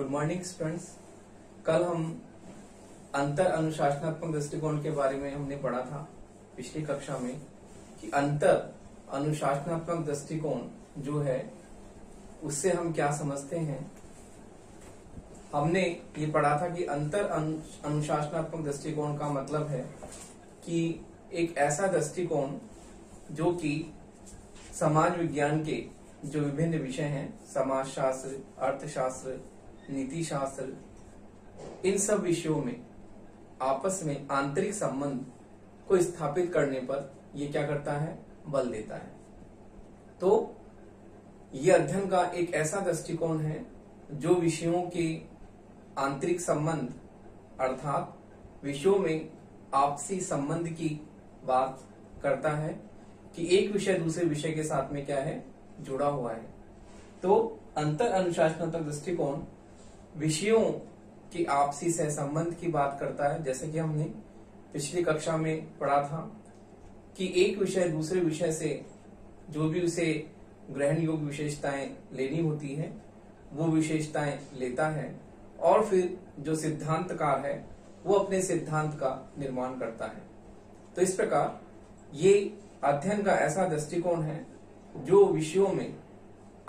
Good morning students. कल हम अंतर अनुशासनात्मक दृष्टिकोण के बारे में हमने पढ़ा था पिछली कक्षा में कि अंतर अनुशासनात्मक दृष्टिकोण जो है उससे हम क्या समझते हैं। हमने ये पढ़ा था कि अंतर अनुशासनात्मक दृष्टिकोण का मतलब है कि एक ऐसा दृष्टिकोण जो कि समाज विज्ञान के जो विभिन्न विषय हैं, समाजशास्त्र, अर्थशास्त्र, नीति शास्त्र, इन सब विषयों में आपस में आंतरिक संबंध को स्थापित करने पर यह क्या करता है, बल देता है। तो यह अध्ययन का एक ऐसा दृष्टिकोण है जो विषयों के आंतरिक संबंध अर्थात विषयों में आपसी संबंध की बात करता है कि एक विषय दूसरे विषय के साथ में क्या है, जुड़ा हुआ है। तो अंतर अनुशासनात्मक दृष्टिकोण विषयों की आपसी सहसंबंध की बात करता है। जैसे कि हमने पिछली कक्षा में पढ़ा था कि एक विषय दूसरे विषय से जो भी उसे ग्रहण योग्य विशेषताएं लेनी होती है वो विशेषताएं लेता है और फिर जो सिद्धांतकार है वो अपने सिद्धांत का निर्माण करता है। तो इस प्रकार ये अध्ययन का ऐसा दृष्टिकोण है जो विषयों में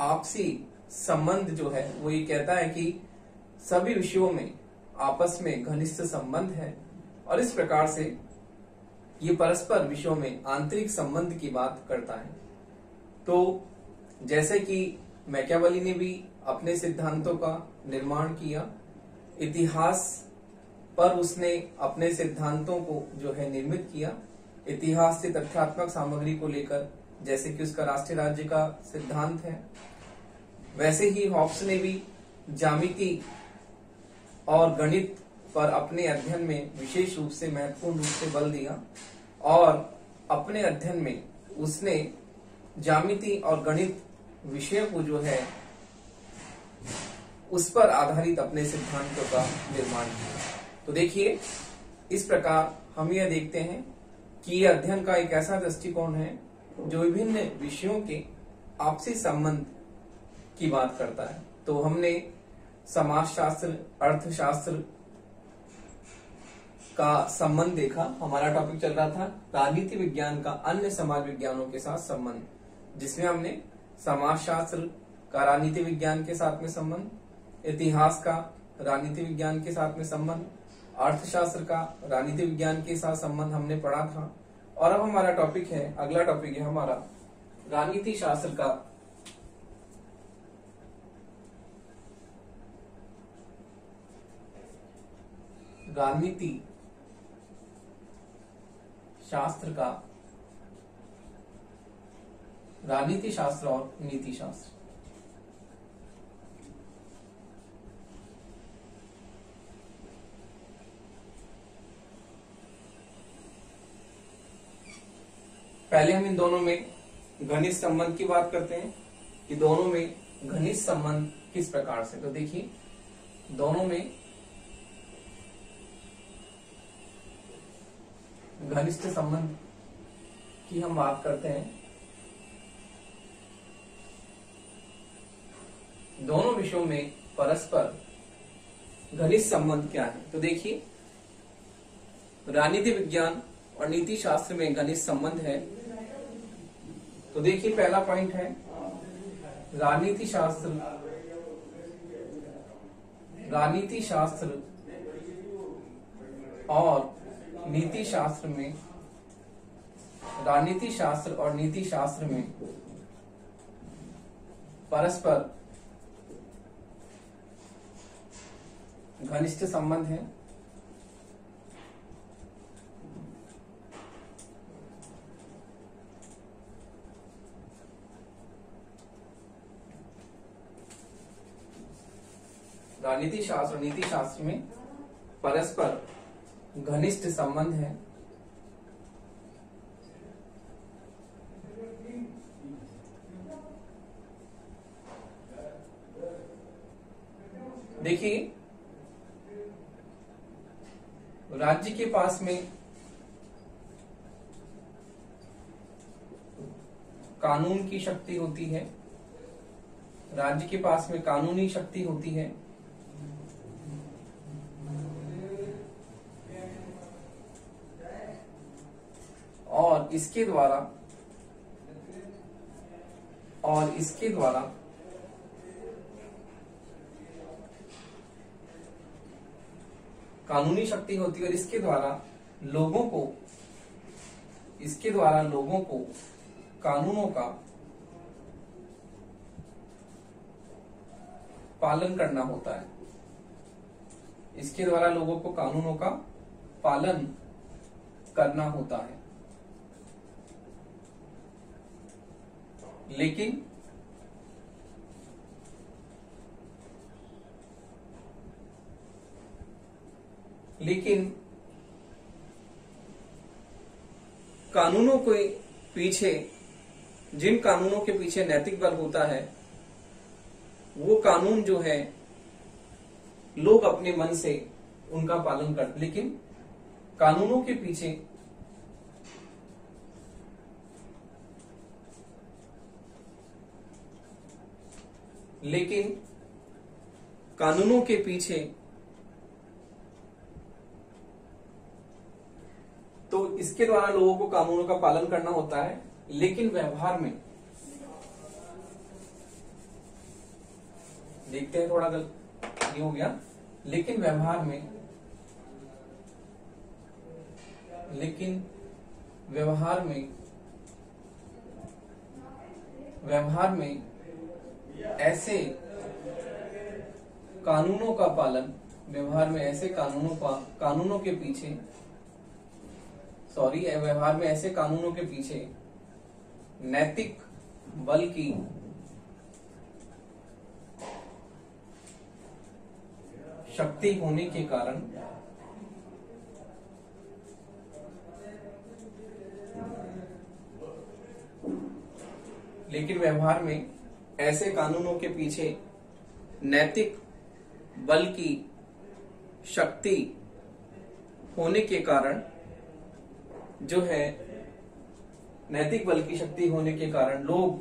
आपसी संबंध जो है वो ये कहता है कि सभी विषयों में आपस में घनिष्ठ संबंध है और इस प्रकार से ये परस्पर विषयों में आंतरिक संबंध की बात करता है। तो जैसे कि मैकियावेली ने भी अपने सिद्धांतों का निर्माण किया, इतिहास पर उसने अपने सिद्धांतों को जो है निर्मित किया, इतिहास से तथ्यात्मक सामग्री को लेकर, जैसे कि उसका राष्ट्रीय राज्य का सिद्धांत है। वैसे ही हॉब्स ने भी ज्यामिति और गणित पर अपने अध्ययन में विशेष रूप से महत्वपूर्ण रूप से बल दिया और अपने अध्ययन में उसने ज्यामिति और गणित विषय को जो है उस पर आधारित अपने सिद्धांतों का निर्माण किया। तो देखिए, इस प्रकार हम यह देखते हैं कि यह अध्ययन का एक ऐसा दृष्टिकोण है जो विभिन्न विषयों के आपसी संबंध की बात करता है। तो हमने समाजशास्त्र, अर्थशास्त्र का संबंध देखा। हमारा टॉपिक चल रहा था राजनीति विज्ञान का अन्य समाज विज्ञानों के साथ संबंध, जिसमें हमने समाजशास्त्र का राजनीति विज्ञान के साथ में संबंध, इतिहास का राजनीति विज्ञान के साथ में संबंध, अर्थशास्त्र का राजनीति विज्ञान के साथ संबंध हमने पढ़ा था। और अब हमारा टॉपिक है, अगला टॉपिक है हमारा राजनीति शास्त्र का राजनीति शास्त्र और नीति शास्त्र। पहले हम इन दोनों में घनिष्ठ संबंध की बात करते हैं कि दोनों में घनिष्ठ संबंध किस प्रकार से। तो देखिए, दोनों में घनिष्ठ संबंध की हम बात करते हैं। दोनों विषयों में परस्पर घनिष्ठ संबंध क्या है। तो देखिए, राजनीति विज्ञान और नीति शास्त्र में घनिष्ठ संबंध है। तो देखिए, पहला पॉइंट है राजनीति शास्त्र और नीति शास्त्र में, राजनीति शास्त्र और नीति शास्त्र में परस्पर घनिष्ठ संबंध है। राजनीति शास्त्र और नीति शास्त्र में परस्पर घनिष्ठ संबंध है। देखिए, राज्य के पास में कानून की शक्ति होती है, राज्य के पास में कानूनी शक्ति होती है और इसके द्वारा कानूनी शक्ति होती है, और इसके द्वारा लोगों को कानूनों का पालन करना होता है। इसके द्वारा लोगों को कानूनों का पालन करना होता है। लेकिन कानूनों के पीछे, जिन कानूनों के पीछे नैतिक बल होता है, वो कानून जो है लोग अपने मन से उनका पालन करते, लेकिन कानूनों के पीछे तो इसके द्वारा लोगों को कानूनों का पालन करना होता है, लेकिन व्यवहार में देखते हैं, थोड़ा गलत ये हो गया, लेकिन व्यवहार में ऐसे कानूनों का पालन, व्यवहार में ऐसे कानूनों के पीछे नैतिक बल की शक्ति होने के कारण लेकिन व्यवहार में ऐसे कानूनों के पीछे नैतिक बल की शक्ति होने के कारण जो है, नैतिक बल की शक्ति होने के कारण लोग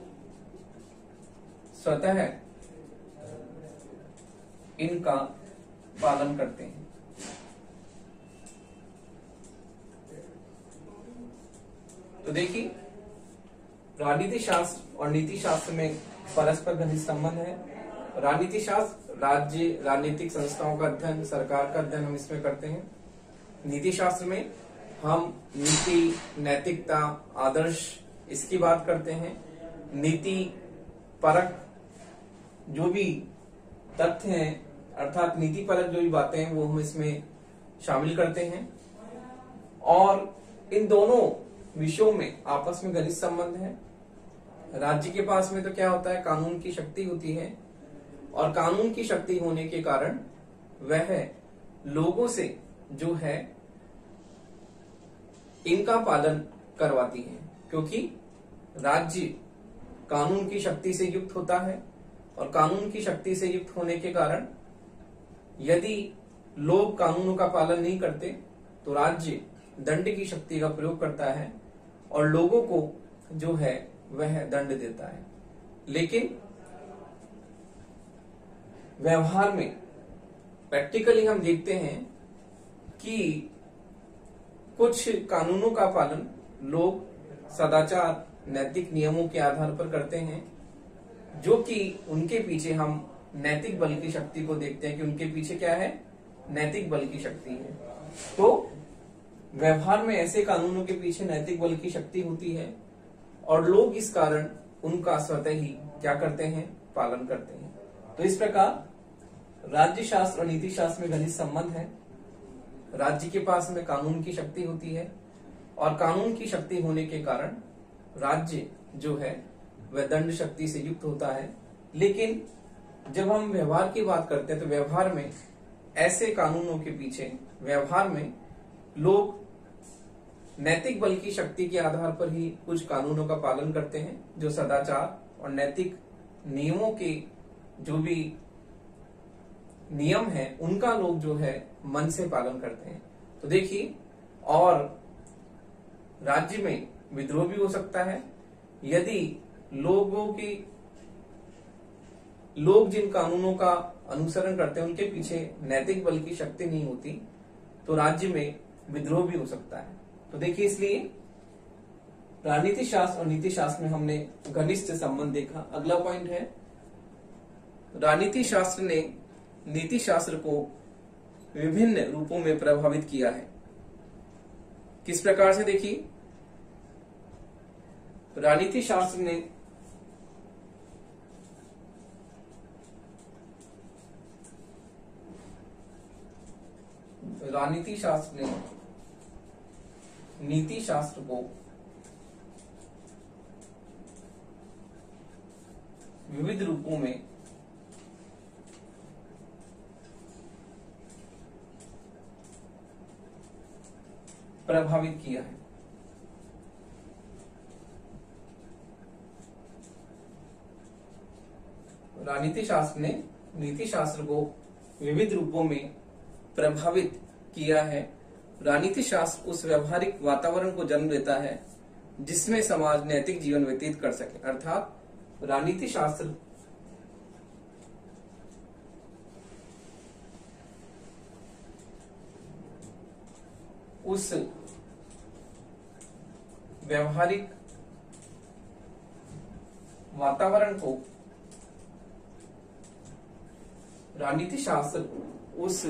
स्वतः इनका पालन करते हैं। तो देखिए, राजनीति शास्त्र और नीति शास्त्र में परस्पर घनिष्ठ संबंध है। राजनीति शास्त्र राज्य राजनीतिक संस्थाओं का अध्ययन, सरकार का अध्ययन हम इसमें करते हैं। नीति शास्त्र में हम नीति, नैतिकता, आदर्श इसकी बात करते हैं। नीति परक जो भी तथ्य हैं, अर्थात नीति परक जो भी बातें हैं, वो हम इसमें शामिल करते हैं। और इन दोनों विषयों में आपस में घनिष्ठ संबंध है। राज्य के पास में तो क्या होता है, कानून की शक्ति होती है, और कानून की शक्ति होने के कारण वह लोगों से जो है इनका पालन करवाती है, क्योंकि राज्य कानून की शक्ति से युक्त होता है, और कानून की शक्ति से युक्त होने के कारण यदि लोग कानूनों का पालन नहीं करते तो राज्य दंड की शक्ति का प्रयोग करता है और लोगों को जो है वह दंड देता है। लेकिन व्यवहार में प्रैक्टिकली हम देखते हैं कि कुछ कानूनों का पालन लोग सदाचार, नैतिक नियमों के आधार पर करते हैं, जो कि उनके पीछे हम नैतिक बल की शक्ति को देखते हैं कि उनके पीछे क्या है, नैतिक बल की शक्ति है। तो व्यवहार में ऐसे कानूनों के पीछे नैतिक बल की शक्ति होती है, और लोग इस कारण उनका स्वतः ही क्या करते हैं, पालन करते हैं। तो इस प्रकार राज्य शास्त्र और नीति शास्त्र में घनिष्ठ संबंध है। राज्य के पास में कानून की शक्ति होती है, और कानून की शक्ति होने के कारण राज्य जो है वह दंड शक्ति से युक्त होता है। लेकिन जब हम व्यवहार की बात करते हैं तो व्यवहार में ऐसे कानूनों के पीछे, व्यवहार में लोग नैतिक बल की शक्ति के आधार पर ही कुछ कानूनों का पालन करते हैं, जो सदाचार और नैतिक नियमों के जो भी नियम है उनका लोग जो है मन से पालन करते हैं। तो देखिए, और राज्य में विद्रोह भी हो सकता है यदि लोग जिन कानूनों का अनुसरण करते हैं उनके पीछे नैतिक बल की शक्ति नहीं होती, तो राज्य में विद्रोह भी हो सकता है। तो देखिए, इसलिए राजनीति शास्त्र और नीति शास्त्र में हमने घनिष्ठ संबंध देखा। अगला पॉइंट है, राजनीति शास्त्र ने नीति शास्त्र को विभिन्न रूपों में प्रभावित किया है। किस प्रकार से? देखिए, राजनीति शास्त्र ने नीति शास्त्र को विविध रूपों में प्रभावित किया है। राजनीति शास्त्र ने नीति शास्त्र को विविध रूपों में प्रभावित किया है। राजनीति शास्त्र उस व्यवहारिक वातावरण को जन्म देता है जिसमें समाज नैतिक जीवन व्यतीत कर सके। अर्थात राजनीति शास्त्र उस व्यवहारिक वातावरण को राजनीति शास्त्र उस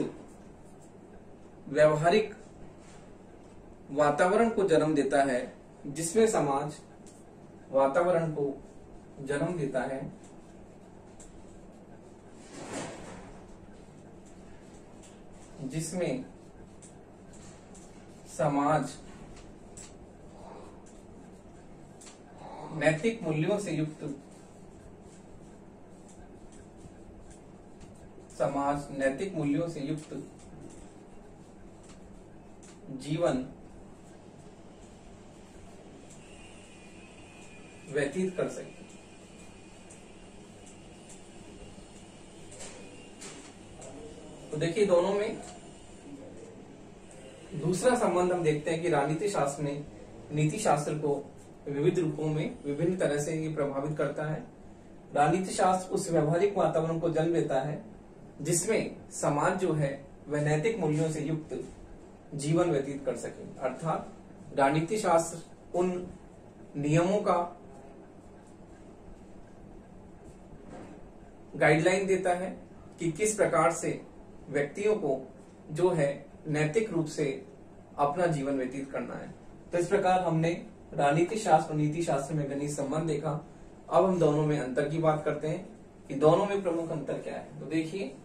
व्यवहारिक वातावरण को जन्म देता है जिसमें समाज वातावरण को जन्म देता है जिसमें समाज नैतिक मूल्यों से युक्त जीवन व्यतीत कर सके। तो देखिए, दोनों में दूसरा संबंध हम देखते हैं कि राजनीति शास्त्र ने नीति शास्त्र को विविध रूपों में विभिन्न तरह से ये प्रभावित करता है। राजनीति शास्त्र उस व्यवहारिक वातावरण को जन्म देता है जिसमें समाज जो है वह नैतिक मूल्यों से युक्त जीवन व्यतीत कर सके। अर्थात राजनीति शास्त्र उन नियमों का गाइडलाइन देता है कि किस प्रकार से व्यक्तियों को जो है नैतिक रूप से अपना जीवन व्यतीत करना है। तो इस प्रकार हमने राजनीति शास्त्र और नीति शास्त्र में घनिष्ठ संबंध देखा। अब हम दोनों में अंतर की बात करते हैं कि दोनों में प्रमुख अंतर क्या है। तो देखिए,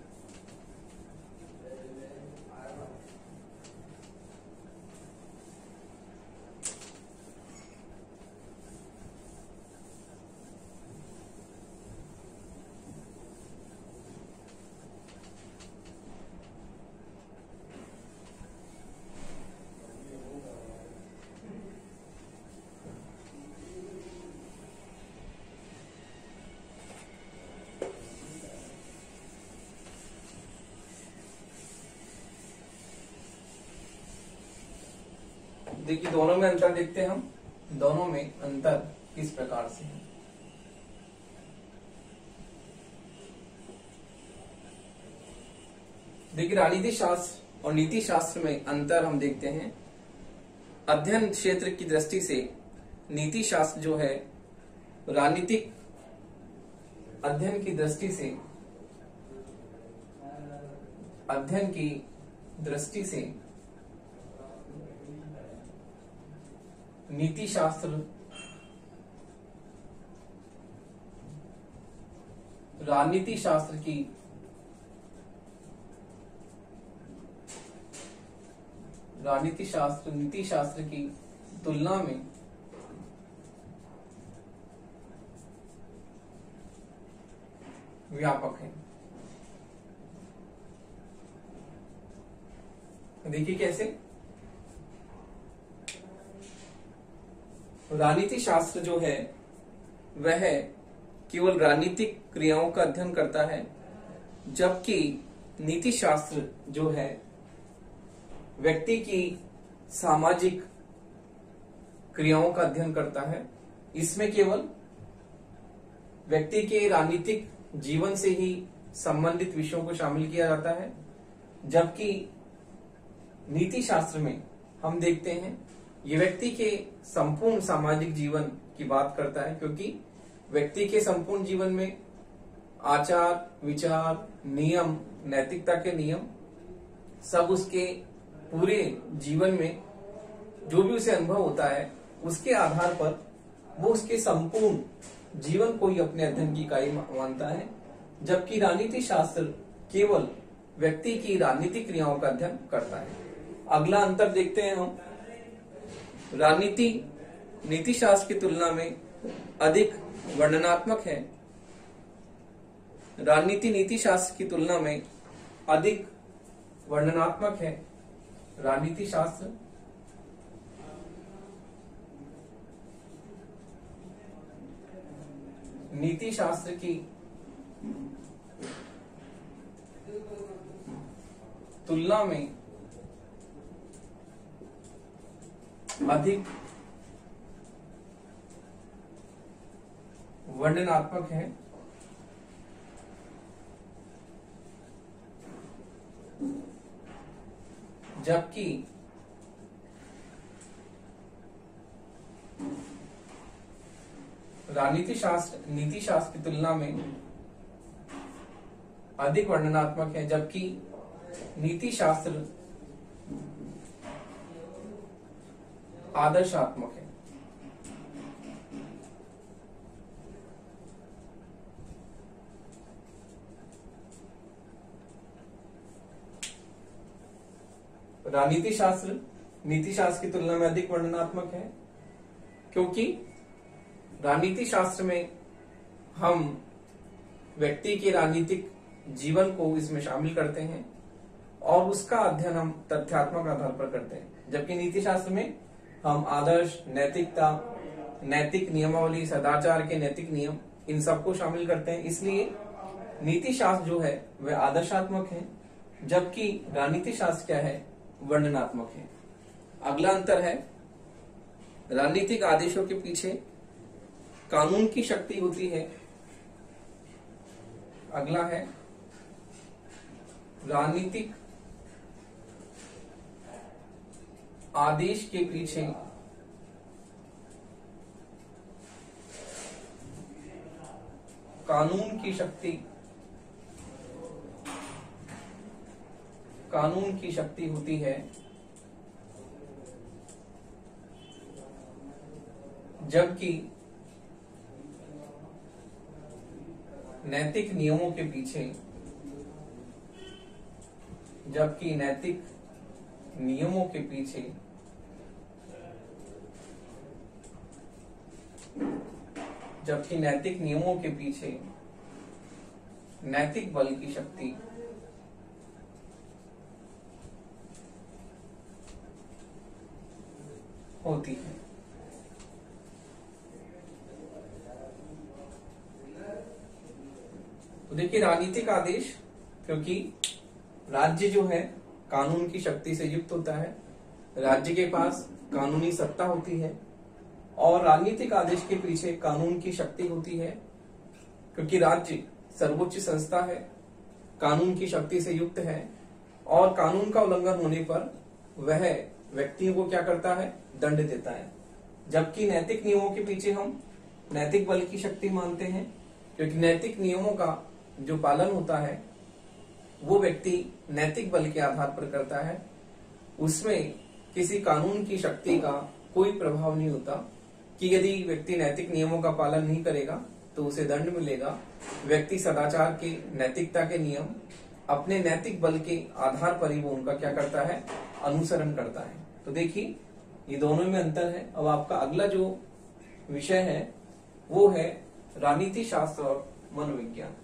दोनों में अंतर देखते हैं हम। दोनों में अंतर किस प्रकार से है। देखिए, राजनीति शास्त्र और नीति शास्त्र में अंतर हम देखते हैं। अध्ययन क्षेत्र की दृष्टि से नीति शास्त्र जो है राजनीतिक अध्ययन की दृष्टि से नीति शास्त्र राजनीति शास्त्र की नीति शास्त्र की तुलना में व्यापक है। देखिए कैसे। राजनीति शास्त्र जो है वह केवल राजनीतिक क्रियाओं का अध्ययन करता है, जबकि नीति शास्त्र जो है व्यक्ति की सामाजिक क्रियाओं का अध्ययन करता है। इसमें केवल व्यक्ति के राजनीतिक जीवन से ही संबंधित विषयों को शामिल किया जाता है, जबकि नीति शास्त्र में हम देखते हैं ये व्यक्ति के संपूर्ण सामाजिक जीवन की बात करता है, क्योंकि व्यक्ति के संपूर्ण जीवन में आचार, विचार, नियम, नैतिकता के नियम सब उसके पूरे जीवन में जो भी उसे अनुभव होता है उसके आधार पर वो उसके संपूर्ण जीवन को ही अपने अध्ययन की इकाई मानता है, जबकि राजनीति शास्त्र केवल व्यक्ति की राजनीतिक क्रियाओं का अध्ययन करता है। अगला अंतर देखते हैं हम। राजनीति नीति शास्त्र की तुलना में अधिक वर्णनात्मक है। राजनीति नीति शास्त्र की तुलना में अधिक वर्णनात्मक है। राजनीति शास्त्र नीति शास्त्र की तुलना में अधिक वर्णनात्मक है। जबकि राजनीति शास्त्र नीति शास्त्र की तुलना में अधिक वर्णनात्मक है, जबकि नीति शास्त्र आदर्शात्मक है। राजनीति शास्त्र नीति शास्त्र की तुलना में अधिक वर्णनात्मक है, क्योंकि राजनीति शास्त्र में हम व्यक्ति के राजनीतिक जीवन को इसमें शामिल करते हैं और उसका अध्ययन हम तथ्यात्मक आधार पर करते हैं, जबकि नीति शास्त्र में हम आदर्श, नैतिकता, नैतिक नियमावली, सदाचार के नैतिक नियम, इन सबको शामिल करते हैं। इसलिए नीति शास्त्र जो है वह आदर्शात्मक है, जबकि राजनीति शास्त्र क्या है, वर्णनात्मक है। अगला अंतर है, राजनीतिक आदेशों के पीछे कानून की शक्ति होती है। अगला है, राजनीतिक आदेश के पीछे कानून की शक्ति होती है, जबकि नैतिक नियमों के पीछे नैतिक बल की शक्ति होती है। तो देखिए, राजनीतिक आदेश, क्योंकि राज्य जो है कानून की शक्ति से युक्त होता है, राज्य के पास कानूनी सत्ता होती है और राजनीतिक आदेश के पीछे कानून की शक्ति होती है, क्योंकि राज्य सर्वोच्च संस्था है, कानून की शक्ति से युक्त है और कानून का उल्लंघन होने पर वह व्यक्तियों को क्या करता है, दंड देता है। जबकि नैतिक नियमों के पीछे हम नैतिक बल की शक्ति मानते हैं, क्योंकि नैतिक नियमों का जो पालन होता है वो व्यक्ति नैतिक बल के आधार पर करता है, उसमें किसी कानून की शक्ति का कोई प्रभाव नहीं होता कि यदि व्यक्ति नैतिक नियमों का पालन नहीं करेगा तो उसे दंड मिलेगा। व्यक्ति सदाचार के, नैतिकता के नियम अपने नैतिक बल के आधार पर ही वो उनका क्या करता है, अनुसरण करता है। तो देखिए, ये दोनों में अंतर है। अब आपका अगला जो विषय है वो है राजनीति शास्त्र और मनोविज्ञान।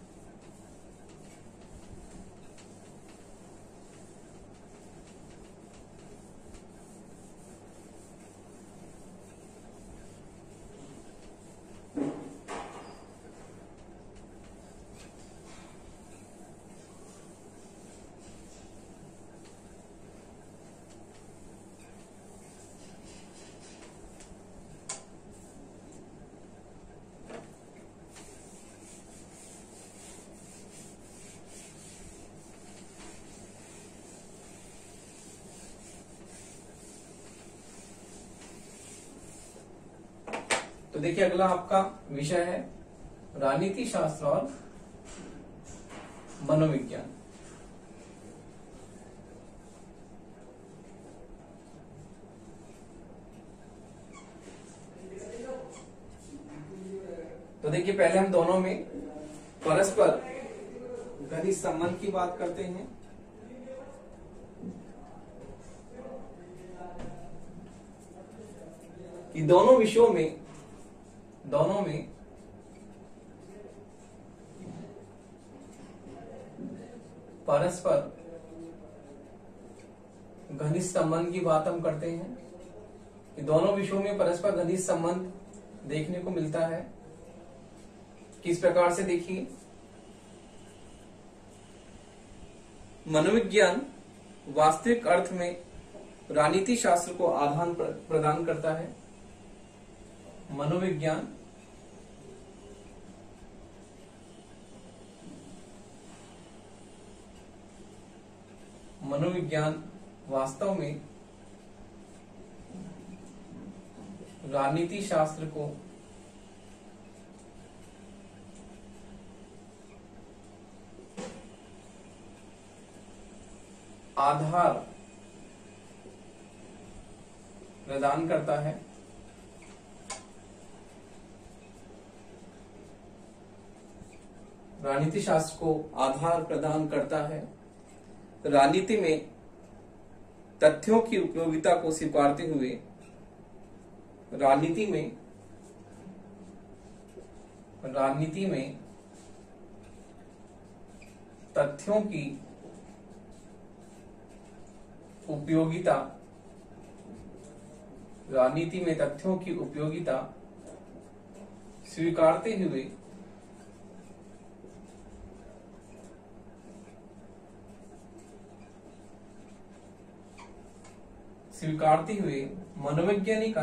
देखिए अगला आपका विषय है राजनीति शास्त्र और मनोविज्ञान। तो देखिए पहले हम दोनों में परस्पर घनिष्ठ संबंध की बात करते हैं। कि दोनों विषयों में परस्पर घनिष्ठ संबंध की बात हम करते हैं। कि दोनों विषयों में परस्पर घनिष्ठ संबंध देखने को मिलता है। किस प्रकार से देखिए, मनोविज्ञान वास्तविक अर्थ में राजनीति शास्त्र को आदान प्रदान करता है। मनोविज्ञान वास्तव में राजनीति शास्त्र को आधार प्रदान करता है। राजनीति शास्त्र को आधार प्रदान करता है। राजनीति में तथ्यों की उपयोगिता को स्वीकारते हुए राजनीति में तथ्यों की उपयोगिता स्वीकारते हुए मनोवैज्ञानिक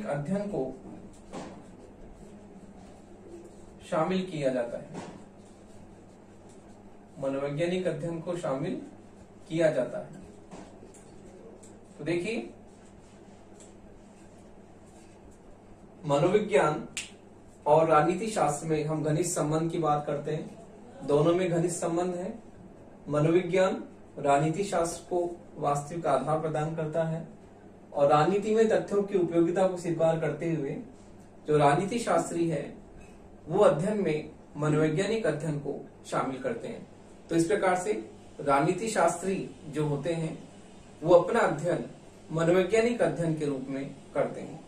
अध्ययन को शामिल किया जाता है। मनोवैज्ञानिक अध्ययन को शामिल किया जाता है। तो देखिए मनोविज्ञान और राजनीति शास्त्र में हम घनिष्ठ संबंध की बात करते हैं। दोनों में घनिष्ठ संबंध है। मनोविज्ञान राजनीति शास्त्र को वास्तविक आधार प्रदान करता है और राजनीति में तथ्यों की उपयोगिता को स्वीकार करते हुए जो राजनीति शास्त्री है वो अध्ययन में मनोवैज्ञानिक अध्ययन को शामिल करते हैं। तो इस प्रकार से राजनीति शास्त्री जो होते हैं वो अपना अध्ययन मनोवैज्ञानिक अध्ययन के रूप में करते हैं।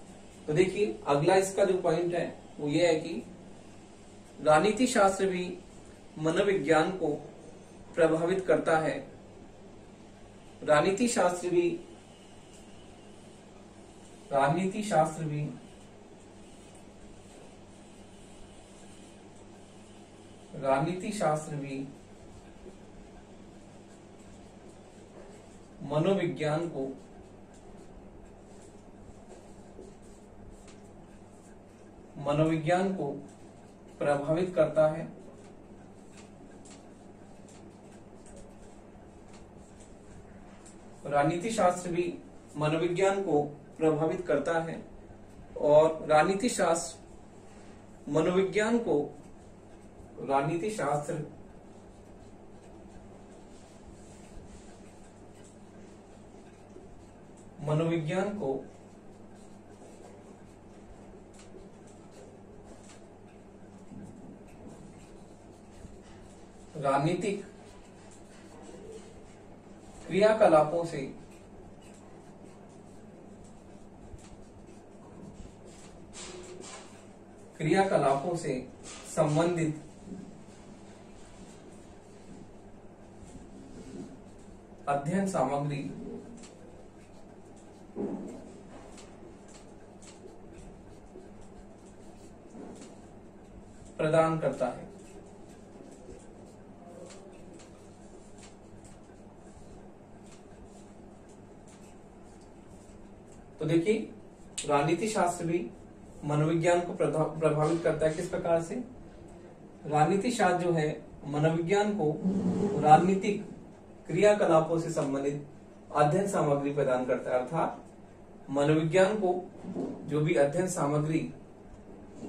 तो देखिए अगला इसका जो पॉइंट है वो ये है कि राजनीति शास्त्र भी मनोविज्ञान को प्रभावित करता है। राजनीति शास्त्र भी मनोविज्ञान को प्रभावित करता है। राजनीति शास्त्र भी मनोविज्ञान को प्रभावित करता है और राजनीति शास्त्र मनोविज्ञान को राजनीति शास्त्र मनोविज्ञान को राजनीतिक क्रियाकलापों से संबंधित अध्ययन सामग्री प्रदान करता है। तो देखिए राजनीति शास्त्र भी मनोविज्ञान को प्रभावित करता है। किस प्रकार से? राजनीति शास्त्र जो है मनोविज्ञान को राजनीतिक क्रियाकलापों से संबंधित अध्ययन सामग्री प्रदान करता है। अर्थात मनोविज्ञान को जो भी अध्ययन सामग्री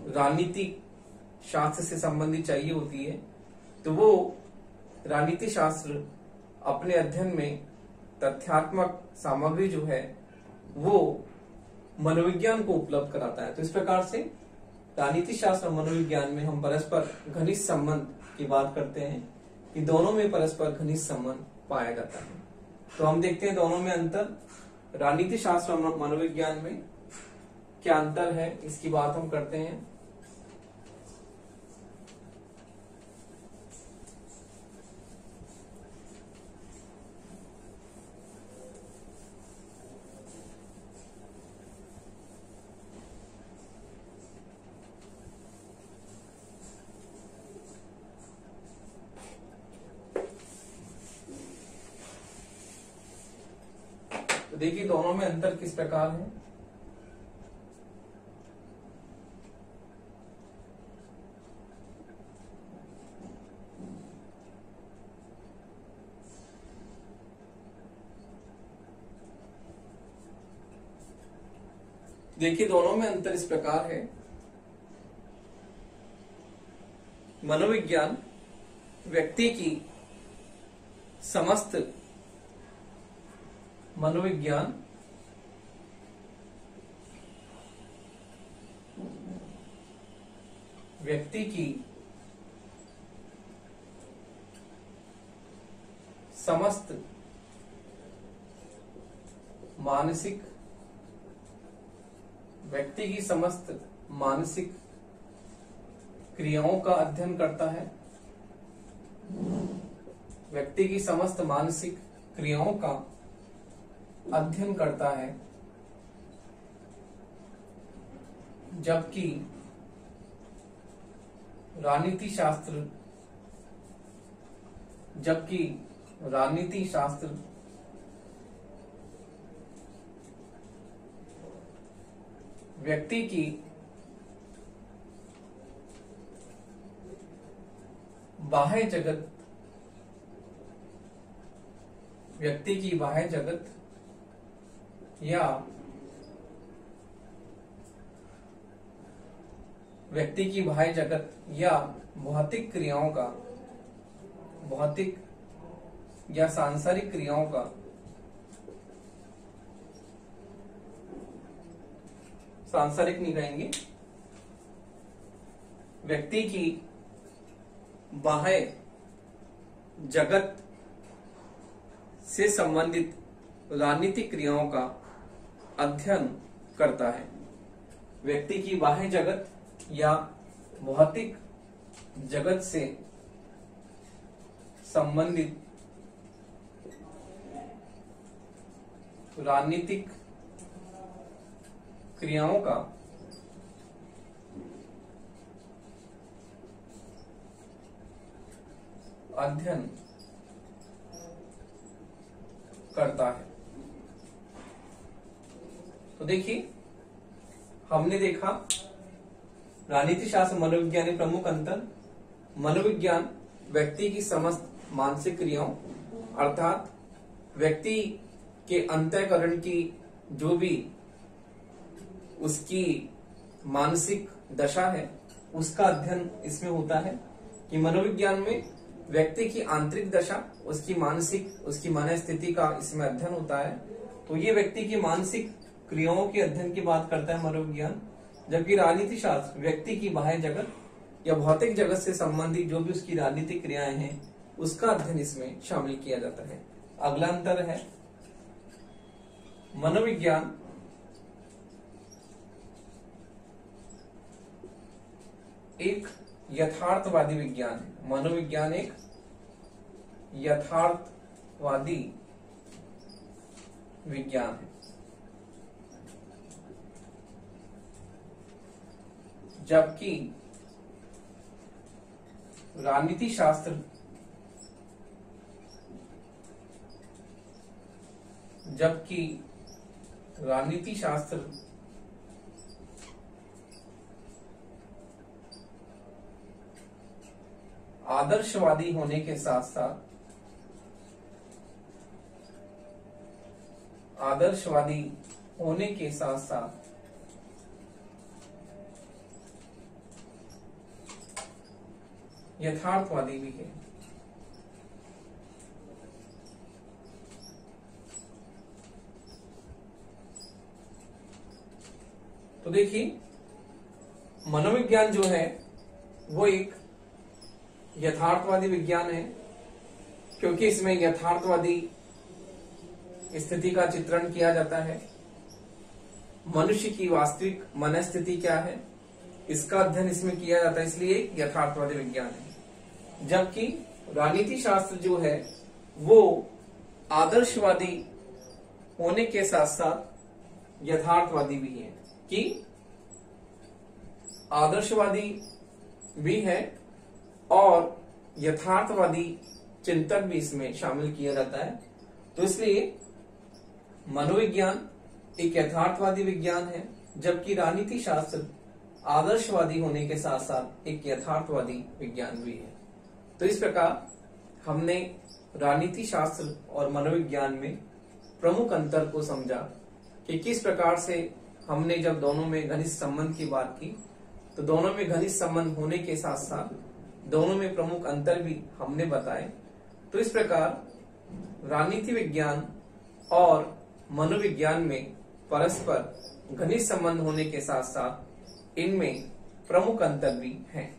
राजनीतिक शास्त्र से संबंधित चाहिए होती है, तो वो राजनीति शास्त्र अपने अध्ययन में तथ्यात्मक सामग्री जो है वो मनोविज्ञान को उपलब्ध कराता है। तो इस प्रकार से राजनीति शास्त्र और मनोविज्ञान में हम परस्पर घनिष्ठ संबंध की बात करते हैं कि दोनों में परस्पर घनिष्ठ संबंध पाया जाता है। तो हम देखते हैं दोनों में अंतर, राजनीति शास्त्र और मनोविज्ञान में क्या अंतर है, इसकी बात हम करते हैं। तो देखिए दोनों में अंतर किस प्रकार है। देखिए दोनों में अंतर इस प्रकार है। मनोविज्ञान व्यक्ति की समस्त मनोविज्ञान व्यक्ति की समस्त मानसिक क्रियाओं का अध्ययन करता है। व्यक्ति की समस्त मानसिक क्रियाओं का अध्ययन करता है, जबकि राजनीति शास्त्र व्यक्ति की बाह्य जगत या व्यक्ति की बाह्य जगत या भौतिक क्रियाओं का, भौतिक या सांसारिक क्रियाओं का सांसारिक नहीं कहेंगे, व्यक्ति की बाह्य जगत से संबंधित राजनीतिक क्रियाओं का अध्ययन करता है। व्यक्ति की बाह्य जगत या भौतिक जगत से संबंधित राजनीतिक क्रियाओं का अध्ययन करता है। तो देखिए हमने देखा राजनीति शास्त्र मनोविज्ञान में प्रमुख अंतर। मनोविज्ञान व्यक्ति की समस्त मानसिक क्रियाओं अर्थात व्यक्ति के अंतःकरण की जो भी उसकी मानसिक दशा है उसका अध्ययन इसमें होता है कि मनोविज्ञान में व्यक्ति की आंतरिक दशा, उसकी मनस्थिति का इसमें अध्ययन होता है। तो ये व्यक्ति की मानसिक क्रियाओं के अध्ययन की बात करता है मनोविज्ञान, जबकि राजनीति शास्त्र व्यक्ति की बाह्य जगत या भौतिक जगत से संबंधित जो भी उसकी राजनीतिक क्रियाएं हैं उसका अध्ययन इसमें शामिल किया जाता है। अगला अंतर है मनोविज्ञान एक यथार्थवादी विज्ञान है। मनोविज्ञान एक यथार्थवादी विज्ञान है, जबकि राजनीति शास्त्र आदर्शवादी होने के साथ साथ आदर्शवादी होने के साथ साथ यथार्थवादी भी है। तो देखिए, मनोविज्ञान जो है वो एक यथार्थवादी विज्ञान है, क्योंकि इसमें यथार्थवादी स्थिति का चित्रण किया जाता है। मनुष्य की वास्तविक मनस्थिति क्या है इसका अध्ययन इसमें किया जाता है, इसलिए यथार्थवादी विज्ञान है। जबकि राजनीति शास्त्र जो है वो आदर्शवादी होने के साथ साथ यथार्थवादी भी है, कि आदर्शवादी भी है और यथार्थवादी चिंतक भी इसमें शामिल किया जाता है। तो इसलिए मनोविज्ञान एक यथार्थवादी विज्ञान है, जबकि राजनीति शास्त्र आदर्शवादी होने के साथ साथ एक यथार्थवादी विज्ञान भी है। तो इस प्रकार हमने राजनीति शास्त्र और मनोविज्ञान में प्रमुख अंतर को समझा कि किस प्रकार से हमने जब दोनों में घनिष्ठ संबंध की बात की, तो दोनों में घनिष्ठ संबंध होने के साथ साथ दोनों में प्रमुख अंतर भी हमने बताए। तो इस प्रकार राजनीति विज्ञान और मनोविज्ञान में परस्पर घनिष्ठ संबंध होने के साथ साथ इनमें प्रमुख अंतर भी हैं।